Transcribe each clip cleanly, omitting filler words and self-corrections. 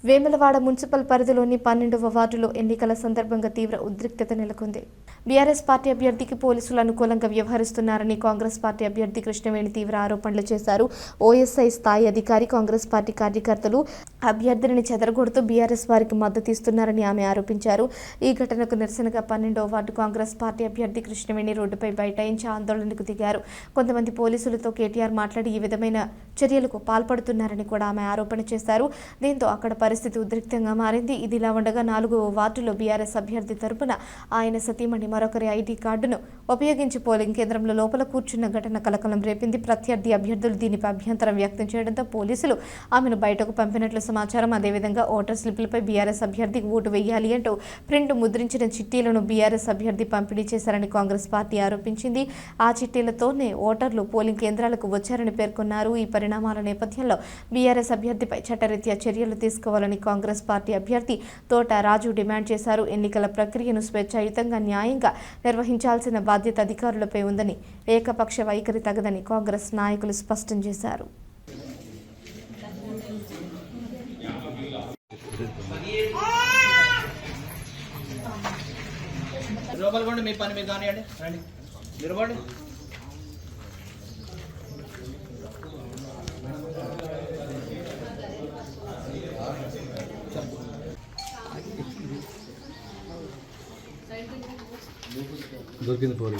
Vemulawada municipal పరిధిలోని 12వ వార్డులో ఎన్నికల సందర్భంగా తీవ్ర ఉద్రిక్తత నెలకొంది. బీఆర్ఎస్ పార్టీ అభ్యర్థికి పోలీసులు అనుకూలంగా వ్యవహరిస్తున్నారని కాంగ్రెస్ పార్టీ అభ్యర్థి కృష్ణవేణి తీవ్ర ఆరోపణలు చేశారు. ఓఎస్ఐ స్థాయి అధికారి కాంగ్రెస్ పార్టీ కార్యకర్తలు అభ్యర్థిని చెదరగొడుతూ బీఆర్ఎస్ వారికి మద్దతు ఇస్తున్నారని ఆమె ఆరోపించారు. ఈ ఘటనకు నిరసనగా 12వ వార్డు కాంగ్రెస్ పార్టీ అభ్యర్థి కృష్ణవేణి రోడ్డుపై బైఠాయించి ఆందోళనకు దిగారు. కొంతమంది పోలీసులతో కేటీఆర్ మాట్లాడి ఈ విధమైన చర్యలకు పాల్పడుతున్నారని కూడా ఆమె ఆరోపణ చేశారు. దీంతో అక్కడ పరిస్థితి ఉద్రిక్తంగా మారింది. ఇదిలా ఉండగా 4వ వార్డులో బీఆర్ఎస్ అభ్యర్థి తరపున ఆయన సతీమణి మరొకరి ఐడి కార్డును ఉపయోగించి పోలింగ్ కేంద్రంలో లోపల కూర్చున్న ఘటన కలకలం రేపింది. ప్రత్యర్థి అభ్యర్థులు దీనిపై అభ్యంతరం వ్యక్తం చేయడంతో పోలీసులు ఆమెను బయటకు పంపినట్లు సమాచారం. అదేవిధంగా ఓటర్ స్లిప్లపై బీఆర్ఎస్ అభ్యర్థికి ఓటు వేయాలి అంటూ ప్రింట్ ముద్రించిన చిట్టీలను బీఆర్ఎస్ అభ్యర్థి పంపిణీ చేశారని కాంగ్రెస్ పార్టీ ఆరోపించింది. ఆ చిట్టీలతోనే ఓటర్లు పోలింగ్ కేంద్రాలకు వచ్చారని పేర్కొన్నారు. ఈ పరిణామాల నేపథ్యంలో బీఆర్ఎస్ అభ్యర్థిపై చట్టరీత్యా చర్యలు తీసుకోవాలని కాంగ్రెస్ పార్టీ అభ్యర్థి తోట రాజు డిమాండ్ చేశారు. ఎన్నికల ప్రక్రియను స్వేచ్ఛాయుతంగా న్యాయంగా నిర్వహించాల్సిన బాధ్యత అధికారులపై ఉందని, ఏకపక్ష వైఖరి తగదని కాంగ్రెస్ నాయకులు స్పష్టం చేశారు. మీ పని మీద కానివ్వండి, రండి నిలబడి. దొరికింది పోరు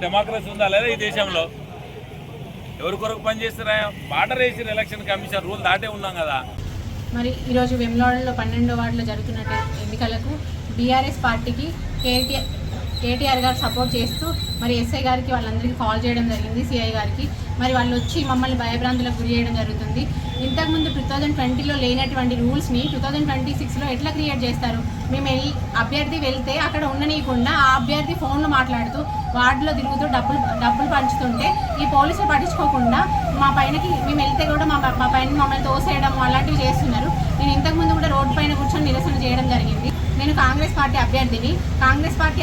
డెమోక్రసీ ఉందా లేదా ఈ దేశంలో? ఎవరి కొరకు పనిచేస్తారా? బార్డర్ వేసిన ఎలక్షన్ కమిషన్ రూల్ దాటే ఉన్నాం కదా. మరి ఈరోజు వేములవాడలో 12వ వార్డులో జరుగుతున్న ఎన్నికలకు బీఆర్ఎస్ పార్టీకి కేటీఆర్ గారు సపోర్ట్ చేస్తూ మరి ఎస్ఐ గారికి వాళ్ళందరికీ కాల్ చేయడం జరిగింది, సిఐ గారికి. మరి వాళ్ళు వచ్చి మమ్మల్ని భయభ్రాంతులకు గురి చేయడం జరుగుతుంది. ఇంతకుముందు 2020లో లేనటువంటి రూల్స్ని 2026లో ఎట్లా క్రియేట్ చేస్తారు? మేము అభ్యర్థి వెళ్తే అక్కడ ఉండనీయకుండా ఆ అభ్యర్థి ఫోన్లో మాట్లాడుతూ వార్డులో తిరుగుతూ డబ్బులు పంచుతుంటే ఈ పోలీసులు పట్టించుకోకుండా మా పైనకి మేము వెళ్తే కూడా మా పైన మమ్మల్ని తోసేయడం అలాంటివి చేస్తున్నారు. నేను ఇంతకుముందు కూడా రోడ్డు పైన కూర్చొని నిరసన చేయడం జరిగింది. నేను కాంగ్రెస్ పార్టీ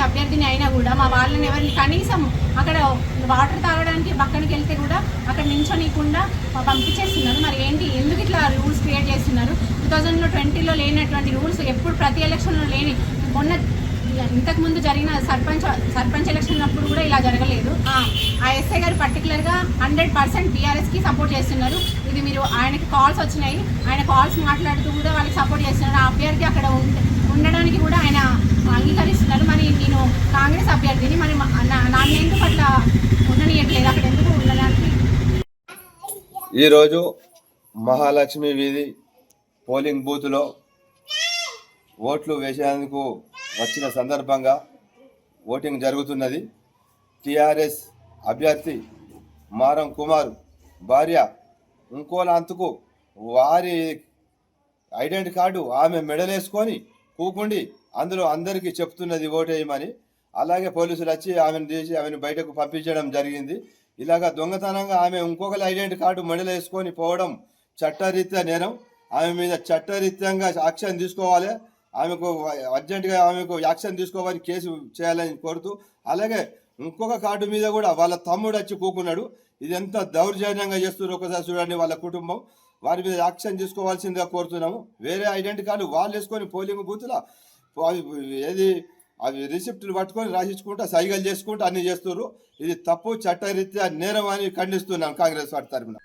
అభ్యర్థిని అయినా కూడా మా వాళ్ళని ఎవరిని కనీసం అక్కడ వాటర్ తాగడానికి పక్కనకి వెళ్తే కూడా అక్కడ నించోనీయకుండా పంపించేస్తున్నారు. మరి ఏంటి, ఎందుకు ఇట్లా రూల్స్ క్రియేట్ చేస్తున్నారు? 2020లో లేనటువంటి రూల్స్ ఎప్పుడు ప్రతి ఎలక్షన్లో లేని, మొన్న ఇంతకుముందు జరిగిన సర్పంచ్ ఎలక్షన్ అప్పుడు కూడా ఇలా జరగలేదు. ఆ ఎస్ఐ గారు పర్టికులర్గా 100% బీఆర్ఎస్కి సపోర్ట్ చేస్తున్నారు. ఇది మీరు ఆయనకి కాల్స్ వచ్చినాయి, ఆయన కాల్స్ మాట్లాడుతూ కూడా వాళ్ళకి సపోర్ట్ చేస్తున్నారు. ఆ అభ్యర్థి అక్కడ ఉండడానికి కూడా ఆయన అంగీకరిస్తున్నారు. మరి నేను కాంగ్రెస్ అభ్యర్థిని, మరి నన్ను ఎందుకు అట్లా ఉండనియట్లేదు, అక్కడ ఎందుకు ఉండడానికి? ఈరోజు మహాలక్ష్మి వీధి పోలింగ్ బూత్లో ఓట్లు వేసేందుకు వచ్చిన సందర్భంగా ఓటింగ్ జరుగుతున్నది. టీఆర్ఎస్ అభ్యర్థి మారం కుమార్ భార్య ఇంకోలాంతకు వారి ఐడెంటిటీ కార్డు ఆమె మెడలేసుకొని కూకుండి అందులో అందరికీ చెప్తున్నది ఓటేయమని. అలాగే పోలీసులు వచ్చి ఆమెను తీసి ఆమెను బయటకు పంపించడం జరిగింది. ఇలాగ దొంగతనంగా ఆమె ఇంకొకరి ఐడెంటిటీ కార్డు మెడలేసుకొని పోవడం చట్టరీత్యా నేరం. ఆమె మీద చట్టరీత్యంగా యాక్షన్ తీసుకోవాలి. ఆమెకు అర్జెంటుగా ఆమెకు యాక్షన్ తీసుకోవాలని కేసు చేయాలని కోరుతూ, అలాగే ఇంకొక కార్డు మీద కూడా వాళ్ళ తమ్ముడు వచ్చి కూకున్నాడు. ఇది ఎంత దౌర్జన్యంగా చేస్తున్నారు ఒకసారి చూడండి. వాళ్ళ కుటుంబం వారి మీద యాక్షన్ తీసుకోవాల్సిందిగా కోరుతున్నాము. వేరే ఐడెంటిటీ కార్డు వాళ్ళు వేసుకొని పోలింగ్ బూత్లో అవి రిసిప్ట్లు పట్టుకొని రాసించుకుంటూ సైగలు చేసుకుంటూ అన్ని చేస్తున్నారు. ఇది తప్పు, చట్టరీత్యా నేరం అని ఖండిస్తున్నాం కాంగ్రెస్ పార్టీ తరఫున.